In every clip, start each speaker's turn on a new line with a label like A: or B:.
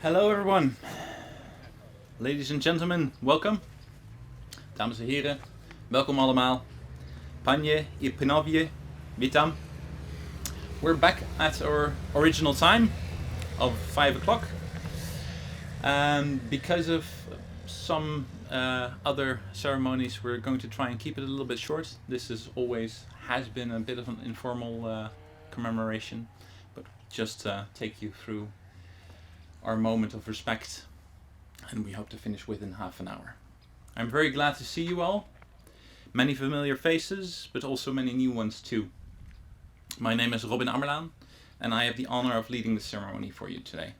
A: Hello everyone, ladies and gentlemen, welcome. Dames en heren, welkom allemaal. Panie I panowie, witam. We're back at our original time of 5 o'clock. Because of some other ceremonies, we're going to try and keep it a little bit short. This has been a bit of an informal commemoration, but just take you through our moment of respect, and we hope to finish within half an hour. I'm very glad to see you all. Many familiar faces, but also many new ones too. My name is Robin Ammerlaan, and I have the honor of leading the ceremony for you today.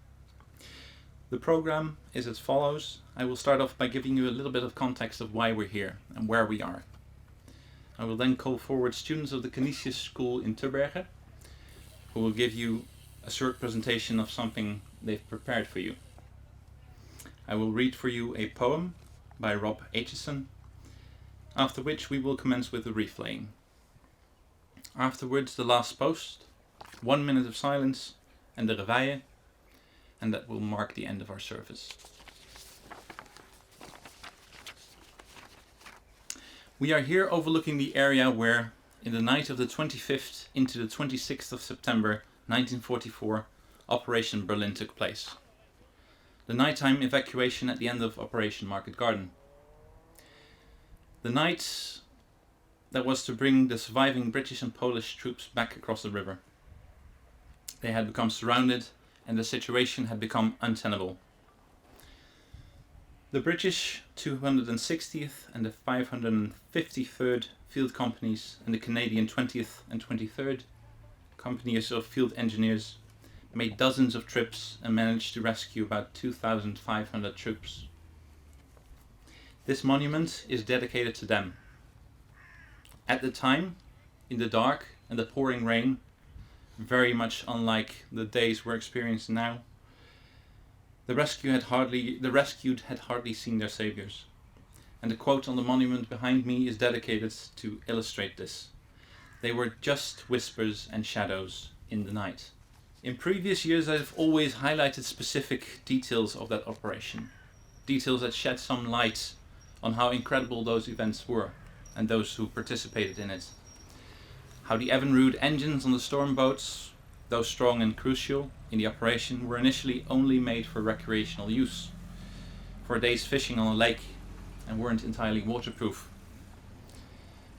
A: The program is as follows. I will start off by giving you a little bit of context of why we're here and where we are. I will then call forward students of the Canisius School in Doesburg, who will give you a short presentation of something they've prepared for you. I will read for you a poem by Rob Aitchison, after which we will commence with the reflaying. Afterwards, the last post, 1 minute of silence, and the reveille, and that will mark the end of our service. We are here overlooking the area where, in the night of the 25th into the 26th of September 1944, Operation Berlin took place. The nighttime evacuation at the end of Operation Market Garden. The night that was to bring the surviving British and Polish troops back across the river. They had become surrounded and the situation had become untenable. The British 260th and the 553rd Field Companies and the Canadian 20th and 23rd Companies of Field Engineers made dozens of trips and managed to rescue about 2,500 troops. This monument is dedicated to them. At the time, in the dark and the pouring rain, very much unlike the days we're experiencing now, the rescued had hardly seen their saviors. And the quote on the monument behind me is dedicated to illustrate this. They were just whispers and shadows in the night. In previous years, I've always highlighted specific details of that operation. Details that shed some light on how incredible those events were and those who participated in it. How the Evinrude engines on the storm boats, though strong and crucial in the operation, were initially only made for recreational use, for a day's fishing on a lake, and weren't entirely waterproof.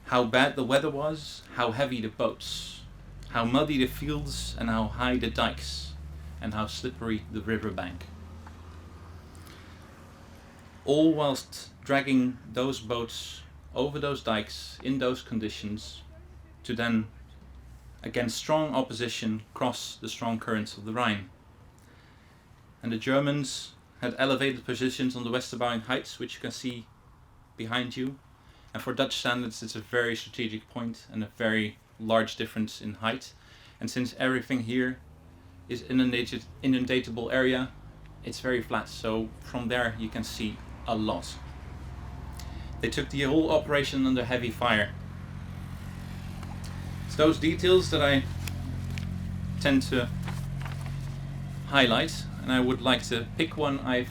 A: How bad the weather was, how heavy the boats, how muddy the fields and how high the dikes, and how slippery the riverbank. All whilst dragging those boats over those dikes in those conditions to then, against strong opposition, cross the strong currents of the Rhine. And the Germans had elevated positions on the Westerbaring Heights, which you can see behind you. And for Dutch standards, it's a very strategic point and a very large difference in height. And since everything here is inundatable area, it's very flat. So from there you can see a lot. They took the whole operation under heavy fire. It's those details that I tend to highlight, and I would like to pick one I've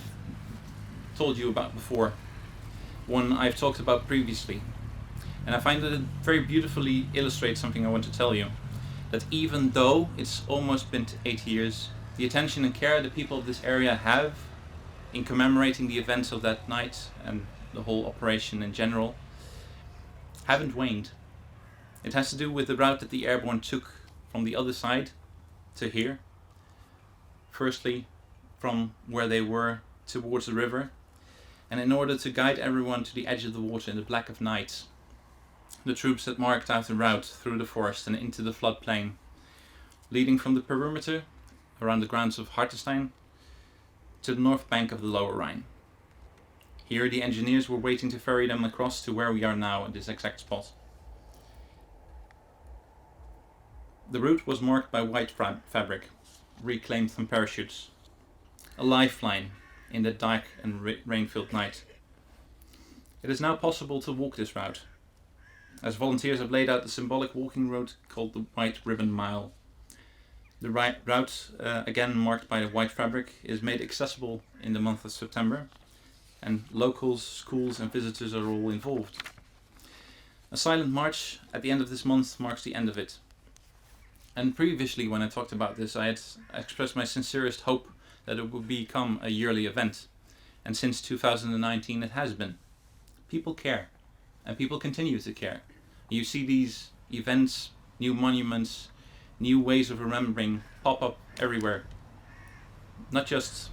A: told you about before, one I've talked about previously, and I find that it very beautifully illustrates something I want to tell you, that even though it's almost been 8 years, the attention and care the people of this area have in commemorating the events of that night and the whole operation in general haven't waned. It has to do with the route that the Airborne took from the other side to here. Firstly, from where they were towards the river, and in order to guide everyone to the edge of the water in the black of night, the troops had marked out a route through the forest and into the floodplain, leading from the perimeter around the grounds of Hartenstein to the north bank of the lower Rhine. Here the engineers were waiting to ferry them across to where we are now at this exact spot. The route was marked by white fabric, reclaimed from parachutes, a lifeline in the dark and rain-filled night. It is now possible to walk this route, as volunteers have laid out the symbolic walking route called the White Ribbon Mile. The route, again marked by white fabric, is made accessible in the month of September, and locals, schools and visitors are all involved. A silent march at the end of this month marks the end of it. And previously, when I talked about this, I had expressed my sincerest hope that it would become a yearly event. And since 2019 it has been. People care, and people continue to care. You see these events, new monuments, new ways of remembering pop up everywhere. Not just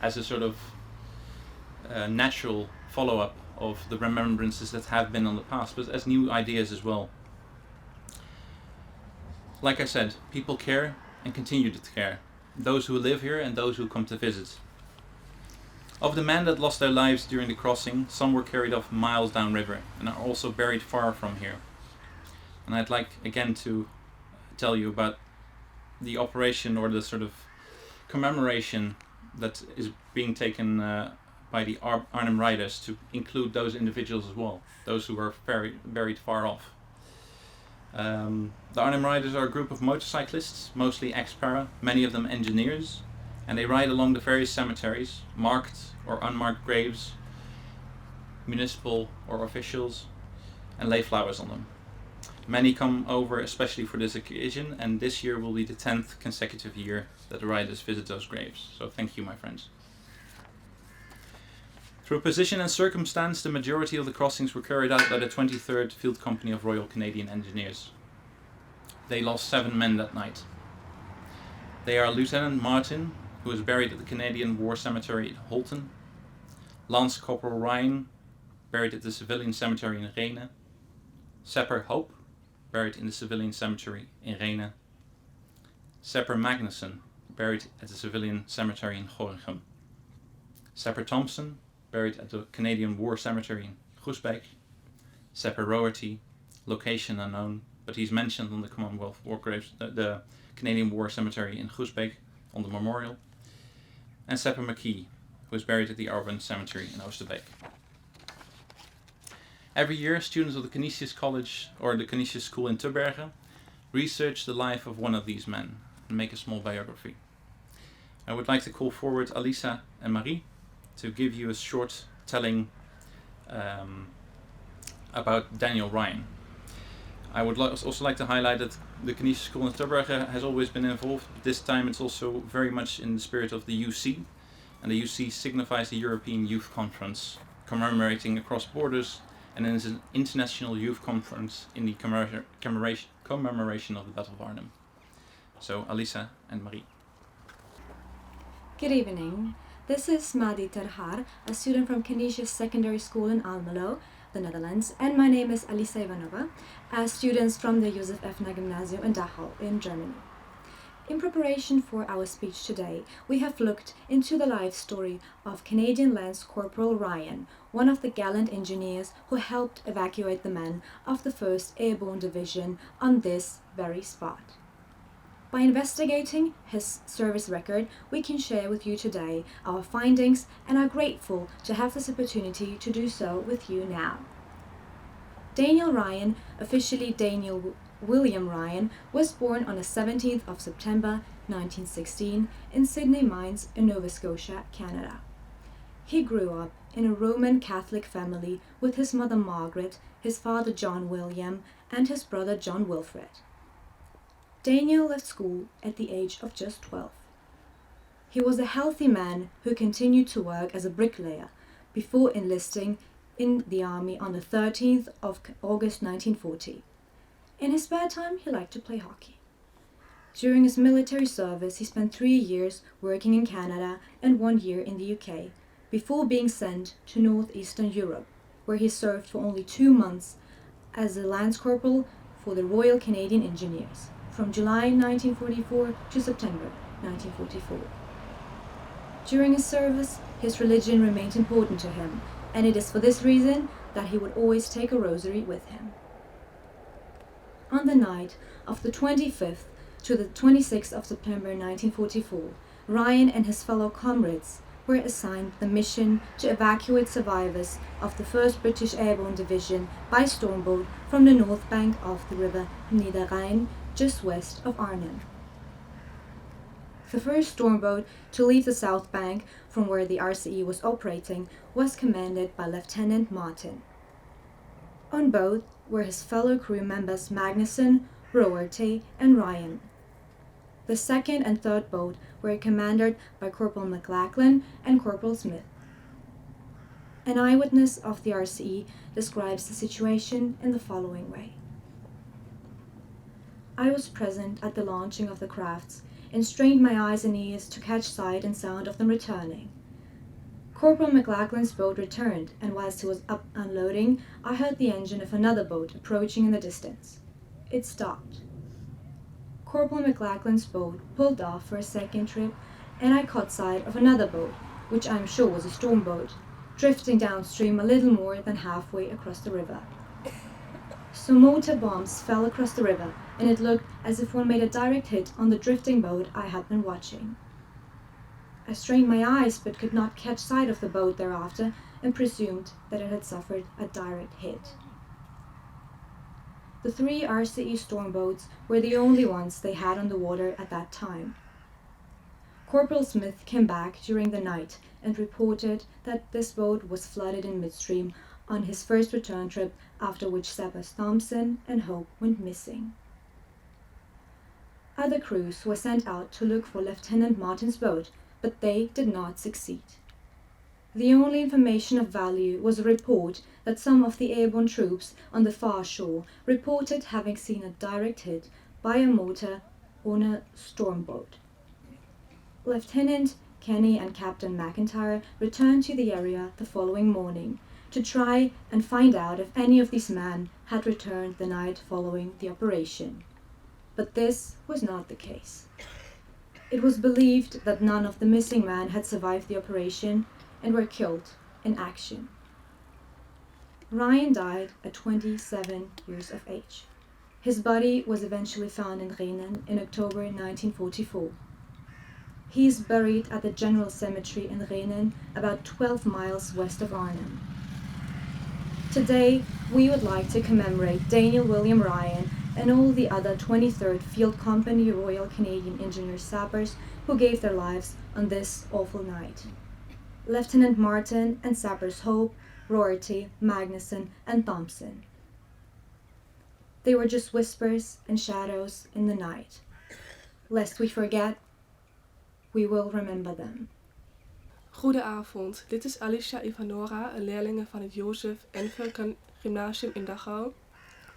A: as a sort of natural follow-up of the remembrances that have been on the past, but as new ideas as well. Like I said, people care and continue to care. Those who live here and those who come to visit. Of the men that lost their lives during the crossing, some were carried off miles downriver and are also buried far from here. And I'd like again to tell you about the operation or the sort of commemoration that is being taken by the Arnhem Riders to include those individuals as well, those who are buried far off. The Arnhem Riders are a group of motorcyclists, mostly ex-para, many of them engineers, and they ride along the various cemeteries, marked or unmarked graves, municipal or officials, and lay flowers on them. Many come over especially for this occasion, and this year will be the 10th consecutive year that the riders visit those graves. So thank you, my friends. Through position and circumstance, the majority of the crossings were carried out by the 23rd Field Company of Royal Canadian Engineers. They lost 7 men that night. They are Lieutenant Martin, who is buried at the Canadian War Cemetery in Holten, Lance Corporal Ryan, buried at the Civilian Cemetery in Renen, Sapper Hope, buried in the Civilian Cemetery in Renen, Sapper Magnussen, buried at the Civilian Cemetery in Gorinchem, Sapper Thompson, buried at the Canadian War Cemetery in Groesbeek, Sapper Roherty, location unknown, but he's mentioned on the Commonwealth War Graves, the Canadian War Cemetery in Groesbeek on the memorial, and Sapper McKee, who is buried at the Airborne Cemetery in Oosterbeek. Every year, students of the Canisius College or the Canisius School in Tubbergen research the life of one of these men and make a small biography. I would like to call forward Alisa and Marie to give you a short telling about Daniel Ryan. I would also like to highlight that the Canisius School in Tubbergen has always been involved, but this time it's also very much in the spirit of the UC, and the UC signifies the European Youth Conference, commemorating across borders, and it is an international youth conference in the commemoration of the Battle of Arnhem. So, Alisa and Marie.
B: Good evening. This is Madi Terhar, a student from Canisius Secondary School in Almelo, the Netherlands, and my name is Alisa Ivanova, as students from the Josef Effner Gymnasium in Dachau in Germany. In preparation for our speech today, we have looked into the life story of Canadian Lance Corporal Ryan, one of the gallant engineers who helped evacuate the men of the 1st Airborne Division on this very spot. By investigating his service record, we can share with you today our findings and are grateful to have this opportunity to do so with you now. Daniel Ryan, officially Daniel William Ryan, was born on the 17th of September 1916 in Sydney Mines in Nova Scotia, Canada. He grew up in a Roman Catholic family with his mother Margaret, his father John William, and his brother John Wilfred. Daniel left school at the age of just 12. He was a healthy man who continued to work as a bricklayer before enlisting in the army on the 13th of August 1940. In his spare time, he liked to play hockey. During his military service, he spent 3 years working in Canada and 1 year in the UK, before being sent to northeastern Europe, where he served for only 2 months as a Lance Corporal for the Royal Canadian Engineers, from July 1944 to September 1944. During his service, his religion remained important to him, and it is for this reason that he would always take a rosary with him. On the night of the 25th to the 26th of September 1944, Ryan and his fellow comrades were assigned the mission to evacuate survivors of the 1st British Airborne Division by stormboat from the north bank of the river Niederrhein, just west of Arnhem. The first stormboat to leave the south bank from where the RCE was operating was commanded by Lieutenant Martin. On board were his fellow crew members Magnuson, Roerty, and Ryan. The second and third boat were commanded by Corporal McLachlan and Corporal Smith. An eyewitness of the RCE describes the situation in the following way. I was present at the launching of the crafts and strained my eyes and ears to catch sight and sound of them returning. Corporal McLachlan's boat returned, and whilst he was up unloading, I heard the engine of another boat approaching in the distance. It stopped. Corporal McLachlan's boat pulled off for a second trip, and I caught sight of another boat, which I am sure was a storm boat, drifting downstream a little more than halfway across the river. Some mortar bombs fell across the river, and it looked as if one made a direct hit on the drifting boat I had been watching. I strained my eyes but could not catch sight of the boat thereafter and presumed that it had suffered a direct hit. The 3 RCE stormboats were the only ones they had on the water at that time. Corporal Smith came back during the night and reported that this boat was flooded in midstream on his first return trip, after which Sappers Thompson and Hope went missing. Other crews were sent out to look for Lieutenant Martin's boat, but they did not succeed. The only information of value was a report that some of the airborne troops on the far shore reported having seen a direct hit by a mortar on a stormboat. Lieutenant Kenny and Captain McIntyre returned to the area the following morning to try and find out if any of these men had returned the night following the operation. But this was not the case. It was believed that none of the missing men had survived the operation and were killed in action. Ryan died at 27 years of age. His body was eventually found in Rhenen in October 1944. He is buried at the General Cemetery in Rhenen, about 12 miles west of Arnhem. Today, we would like to commemorate Daniel William Ryan and all the other 23rd Field Company Royal Canadian Engineers Sappers who gave their lives on this awful night. Lieutenant Martin and Sappers Hope, Roerty, Magnuson, and Thompson. They were just whispers and shadows in the night. Lest we forget, we will remember them.
C: Goedenavond, dit is Alicia Ivanora, een leerlinge van het Jozef Enfer Gymnasium in Dachau,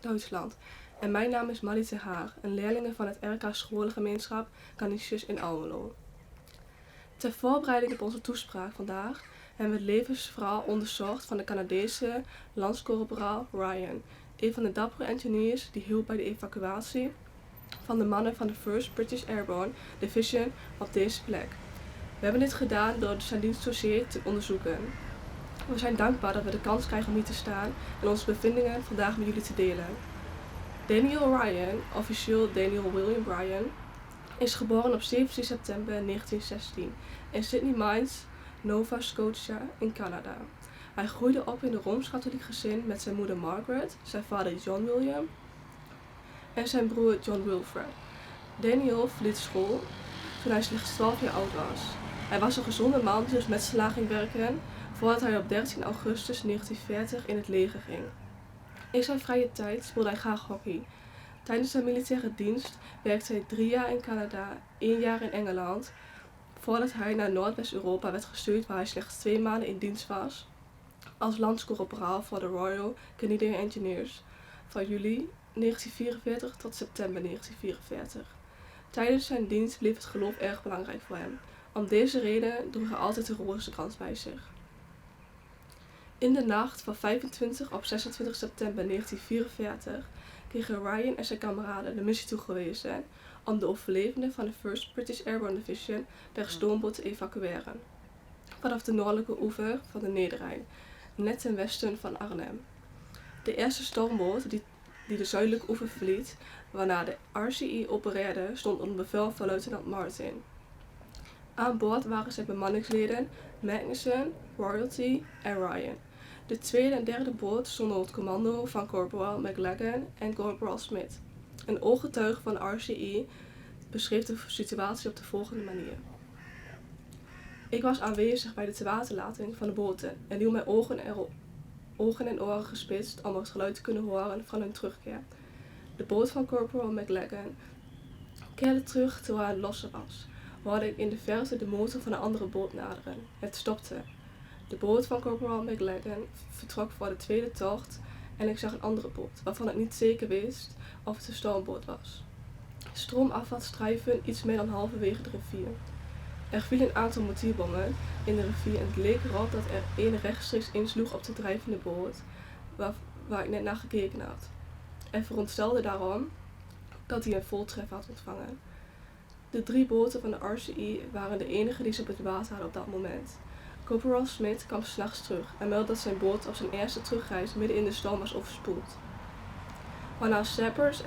C: Duitsland. En mijn naam is Mali Tehaar, een leerlinge van het RK Scholengemeenschap Canisius in Almelo. Ter voorbereiding op onze toespraak vandaag hebben we het levensverhaal onderzocht van de Canadese landscorporaal Ryan, een van de dappere engineers die hielp bij de evacuatie van de mannen van de 1st British Airborne Division op deze plek. We hebben dit gedaan door zijn dienstdossier te onderzoeken. We zijn dankbaar dat we de kans krijgen om hier te staan en onze bevindingen vandaag met jullie te delen. Daniel Ryan, officieel Daniel William Ryan, is geboren op 17 september 1916 in Sydney Mines, Nova Scotia in Canada. Hij groeide op in een Rooms-Katholiek gezin met zijn moeder Margaret, zijn vader John William en zijn broer John Wilfred. Daniel verliet school toen hij slechts 12 jaar oud was. Hij was een gezonde man die als metselaar ging werken voordat hij op 13 augustus 1940 in het leger ging. In zijn vrije tijd speelde hij graag hockey. Tijdens zijn militaire dienst werkte hij 3 jaar in Canada, 1 jaar in Engeland, voordat hij naar Noordwest-Europa werd gestuurd waar hij slechts 2 maanden in dienst was als landscorporaal voor de Royal Canadian Engineers van juli 1944 tot september 1944. Tijdens zijn dienst bleef het geloof erg belangrijk voor hem. Om deze reden droeg hij altijd de Rozenkrans bij zich. In de nacht van 25 op 26 september 1944 kregen Ryan en zijn kameraden de missie toegewezen om de overlevenden van de 1st British Airborne Division per stoomboot te evacueren vanaf de noordelijke oever van de Nederrijn, net ten westen van Arnhem. De eerste stoomboot die de zuidelijke oever verliet, waarna de RCE opereerde, stond onder bevel van luitenant Martin. Aan boord waren zijn bemanningsleden Magnuson, Roerty en Ryan. De tweede en derde boot stonden onder het commando van Corporal McLachlan en Corporal Smith. Een ooggetuige van de RCE beschreef de situatie op de volgende manier. Ik was aanwezig bij de tewaterlating van de boten en hield mijn ogen en oren gespitst om het geluid te kunnen horen van hun terugkeer. De boot van Corporal McLagan keerde terug terwijl hij lossen was. We hoorden in de verte de motor van een andere boot naderen. Het stopte. De boot van Corporal McLagan vertrok voor de tweede tocht en ik zag een andere boot, waarvan ik niet zeker wist of het een stoomboot was. Stroomafwaarts drijven iets meer dan halverwege de rivier. Er vielen een aantal mortierbommen in de rivier en het leek erop dat er een rechtstreeks insloeg op de drijvende boot waar ik net naar gekeken had. En veronderstelde daarom dat hij een voltreffer had ontvangen. De 3 boten van de RCE waren de enige die ze op het water hadden op dat moment. Corporal Smith kwam 's nachts terug en meldde dat zijn boot op zijn eerste terugreis midden in de storm was overspoeld. Waarna Sappers,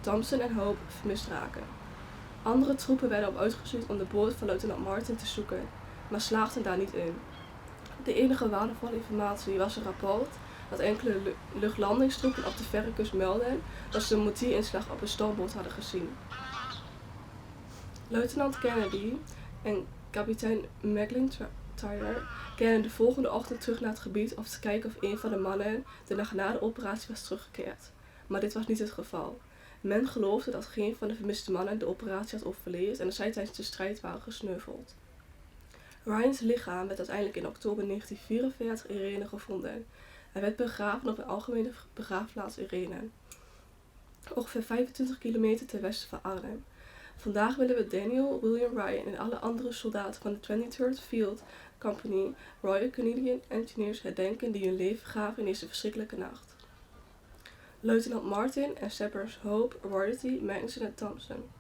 C: Thompson en Hope vermist raken. Andere troepen werden op uitgestuurd om de boot van luitenant Martin te zoeken, maar slaagden daar niet in. De enige waardevolle informatie was een rapport dat enkele luchtlandingstroepen op de verre kust meldden dat ze een mortierinslag op een stoomboot hadden gezien. Luitenant Kennedy en kapitein McIntyre keerden de volgende ochtend terug naar het gebied om te kijken of een van de mannen de dag na de operatie was teruggekeerd. Maar dit was niet het geval. Men geloofde dat geen van de vermiste mannen de operatie had overleefd en dat zij tijdens de strijd waren gesneuveld. Ryans lichaam werd uiteindelijk in oktober 1944 in Renen gevonden. Hij werd begraven op een algemene begraafplaats in Renen, ongeveer 25 kilometer ten westen van Arnhem. Vandaag willen we Daniel, William Ryan en alle andere soldaten van de 23rd Field Company Royal Canadian Engineers herdenken die hun leven gaven in deze verschrikkelijke nacht. Luitenant Martin en Sappers Hope, Rorty, Magnuson en Thompson.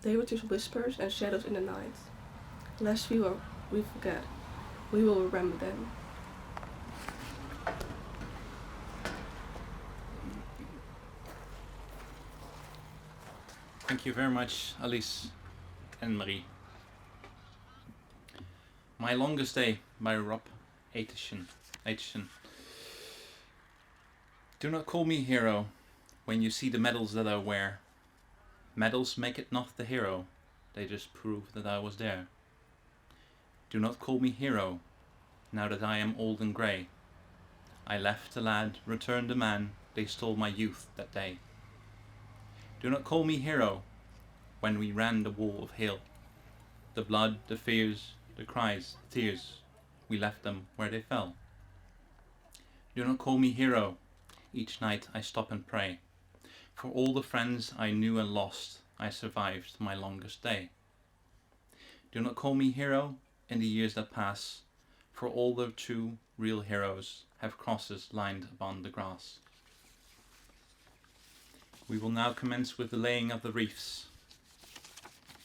C: They were just whispers and shadows in the night. Lest we forget, we will remember them.
A: Thank you very much, Alice and Marie. My Longest Day by Rob Aitchison. Do not call me hero when you see the medals that I wear. Medals make it not the hero, they just prove that I was there. Do not call me hero, now that I am old and grey. I left a lad, returned a man, they stole my youth that day. Do not call me hero, when we ran the wall of hill. The blood, the fears, the cries, the tears, we left them where they fell. Do not call me hero, each night I stop and pray. For all the friends I knew and lost, I survived my longest day. Do not call me hero in the years that pass, for all the true, real heroes have crosses lined upon the grass. We will now commence with the laying of the wreaths.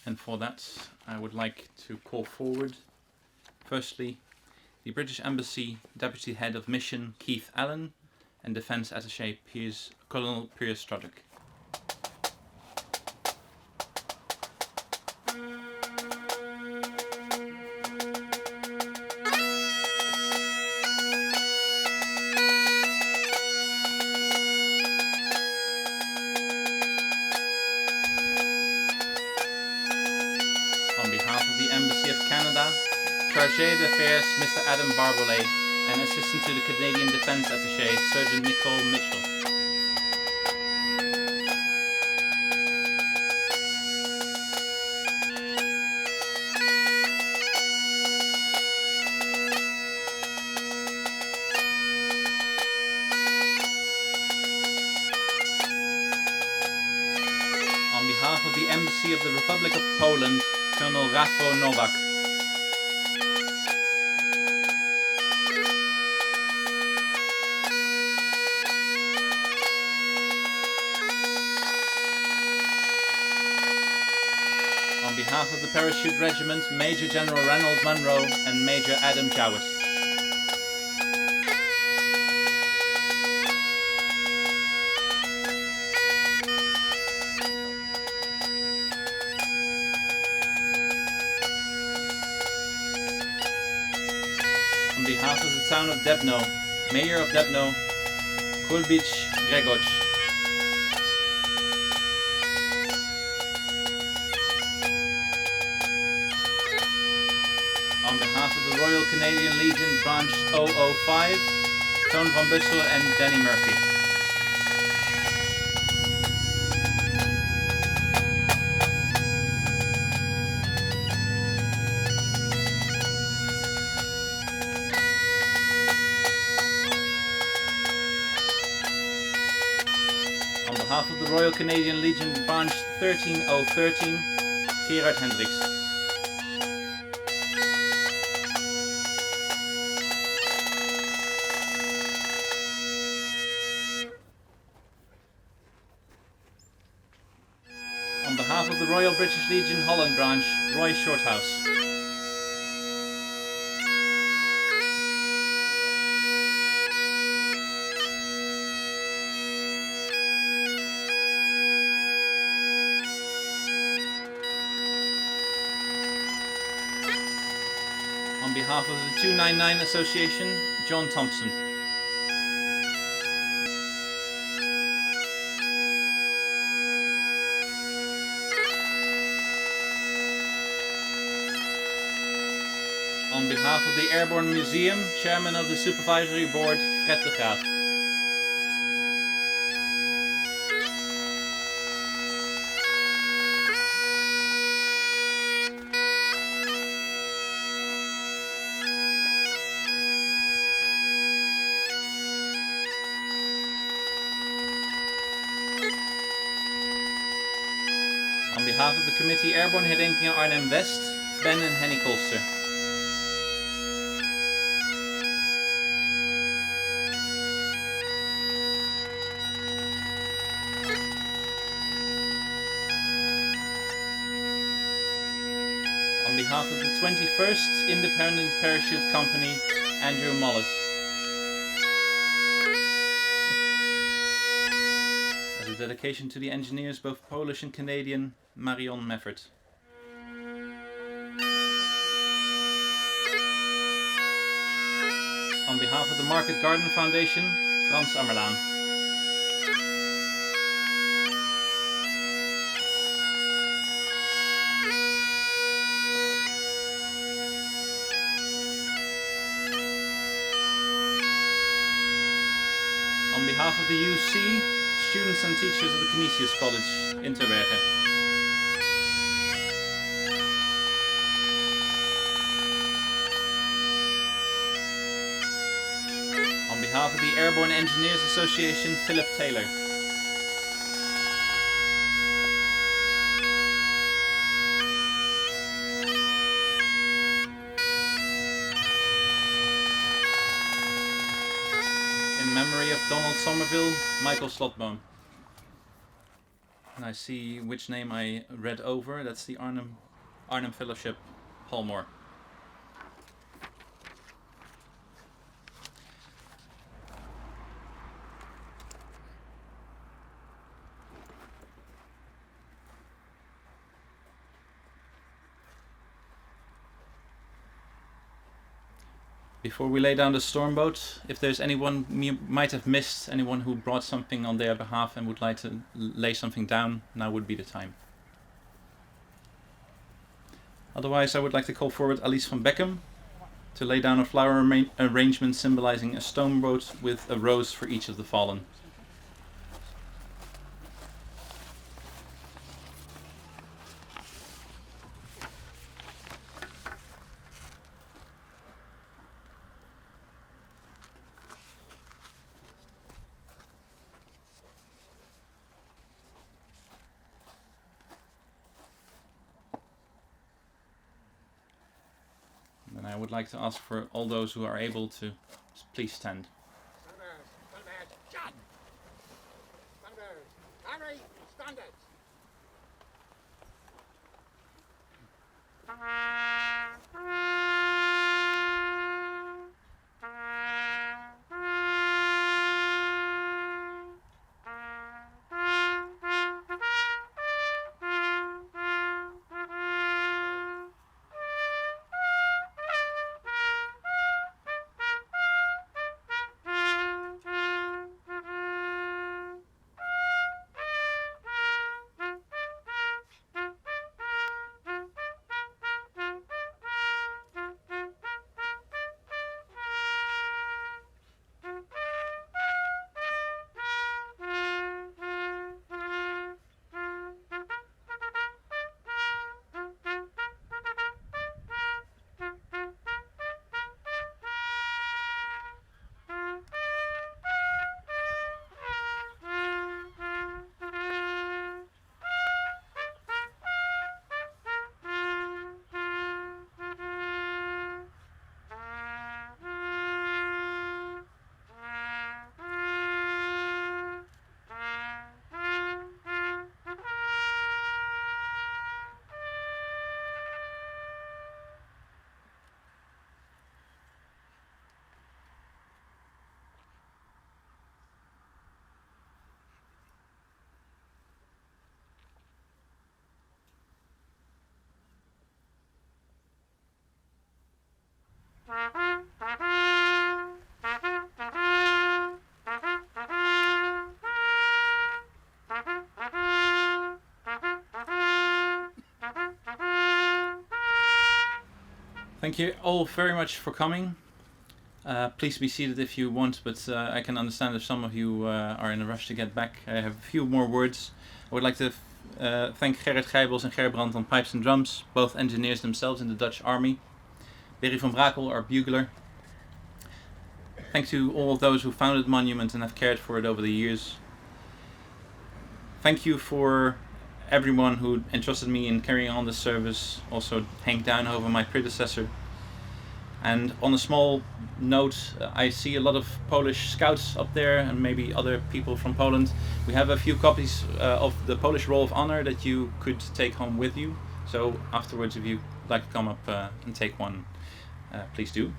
A: And for that, I would like to call forward, firstly, the British Embassy Deputy Head of Mission Keith Allen and Defence Attaché Colonel Piers Strudwick. Chargé d'Affaires Mr. Adam Barbolet and Assistant to the Canadian Defence Attaché Surgeon Nicole Mitchell. On behalf of the Embassy of the Republic of Poland, Colonel Rafał Nowak. On behalf of the Parachute Regiment, Major General Ranald Munro and Major Adam Jowett. On behalf of the town of Debno, Mayor of Debno, Kulbic Gregor. On behalf of the Royal Canadian Legion Branch 005, Toon van Bussel and Danny Murphy. On behalf of the Royal Canadian Legion Branch 13013, Gerard Hendricks. On behalf of the Royal British Legion Holland Branch, Roy Shorthouse. On behalf of the 299 Association, John Thompson. On behalf of the Airborne Museum, Chairman of the Supervisory Board, Fred de Graaf. On behalf of the Committee Airborne Herdenking Arnhem West, Ben and Henny Kolster. On behalf of the 21st Independent Parachute Company, Andrew Mullis. As a dedication to the engineers, both Polish and Canadian, Marion Meffert. On behalf of the Market Garden Foundation, Frans Ammerlaan. On behalf of the UC, students and teachers of the Canisius College in Terbergen. On behalf of the Airborne Engineers Association, Philip Taylor. In memory of Donald Somerville, Michael Slotboom. And I see which name I read over. That's the Arnhem Fellowship, Hallmore. Before we lay down the stormboat, if there's anyone we might have missed, anyone who brought something on their behalf and would like to lay something down, now would be the time. Otherwise, I would like to call forward Alice van Beckham to lay down a flower arrangement symbolizing a stormboat with a rose for each of the fallen. And I would like to ask for all those who are able to please stand. Thank you all very much for coming. Please be seated if you want, but I can understand if some of you are in a rush to get back. I have a few more words. I would like to thank Gerrit Gijbels and Gerbrand on pipes and drums, both engineers themselves in the Dutch Army. Berry van Brakel, our bugler. Thanks to all of those who founded the monument and have cared for it over the years. Thank you for everyone who entrusted me in carrying on this service, also Henk Duinhoven, my predecessor. And on a small note, I see a lot of Polish scouts up there and maybe other people from Poland. We have a few copies of the Polish Roll of Honor that you could take home with you. So afterwards, if you'd like to come up and take one, please do.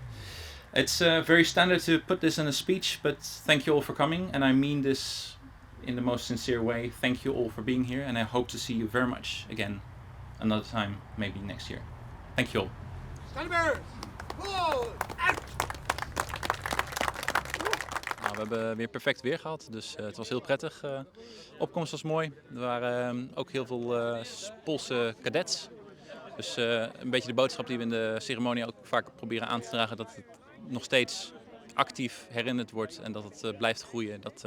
A: It's very standard to put this in a speech, but thank you all for coming, and I mean this in the most sincere way. Thank you all for being here, and I hope to see you very much again another time, maybe next year. Thank you all.
D: Nou, we hebben weer perfect weer gehad, dus het was heel prettig. Opkomst was mooi. Er waren ook heel veel Poolse cadets. Dus een beetje de boodschap die we in de ceremonie ook vaak proberen aan te dragen, dat het nog steeds actief herinnerd wordt en dat het blijft groeien. Dat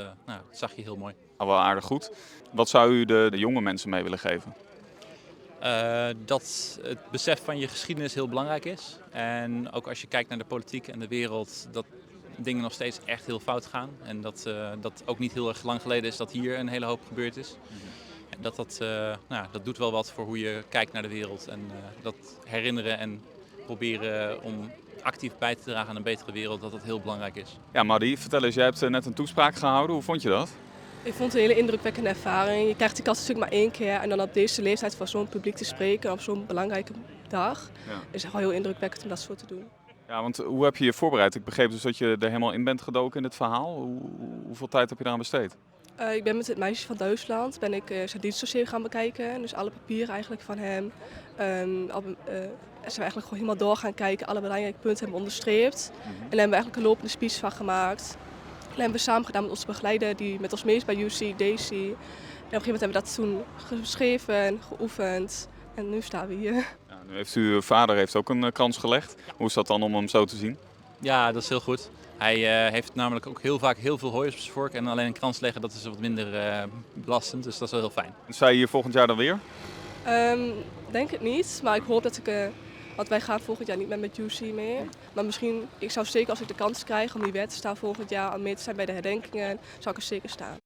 D: zag je heel mooi.
E: Wel aardig goed. Wat zou u de jonge mensen mee willen geven?
D: Dat het besef van je geschiedenis heel belangrijk is. En ook als je kijkt naar de politiek en de wereld, dat dingen nog steeds echt heel fout gaan. En dat ook niet heel erg lang geleden is dat hier een hele hoop gebeurd is. En dat doet wel wat voor hoe je kijkt naar de wereld. En dat herinneren en proberen om actief bij te dragen aan een betere wereld, dat heel belangrijk is.
E: Ja, Maddy, vertel eens, jij hebt net een toespraak gehouden. Hoe vond je dat?
C: Ik vond het een hele indrukwekkende ervaring. Je krijgt die kans natuurlijk maar 1 keer en dan op deze leeftijd voor zo'n publiek te spreken op zo'n belangrijke dag. Ja. Is echt wel heel indrukwekkend om dat zo te doen.
E: Ja, want hoe heb je je voorbereid? Ik begreep dus dat je er helemaal in bent gedoken in dit verhaal. Hoeveel tijd heb je eraan besteed?
C: Ik ben met het meisje van Duitsland zijn dienstdossier gaan bekijken. Dus alle papieren eigenlijk van hem. Zijn we eigenlijk gewoon helemaal door gaan kijken. Alle belangrijke punten hebben onderstreept. En daar hebben we eigenlijk een lopende speech van gemaakt. En hebben we samen gedaan met onze begeleider die met ons mee is bij UC, Daisy. En op een gegeven moment hebben we dat toen geschreven, geoefend. En nu staan we hier.
E: Ja, nu heeft uw vader ook een krans gelegd. Hoe is dat dan om hem zo te zien?
D: Ja, dat is heel goed. Hij heeft namelijk ook heel vaak heel veel hooi op zijn vork. En alleen een krans leggen, dat is wat minder belastend. Dus dat is wel heel fijn.
E: Sta je hier volgend jaar dan weer?
C: Denk het niet. Maar ik hoop dat want wij gaan volgend jaar niet meer met UC mee. Maar misschien, ik zou zeker als ik de kans krijg om hier weer te staan volgend jaar, om mee te zijn bij de herdenkingen, zou ik er zeker staan.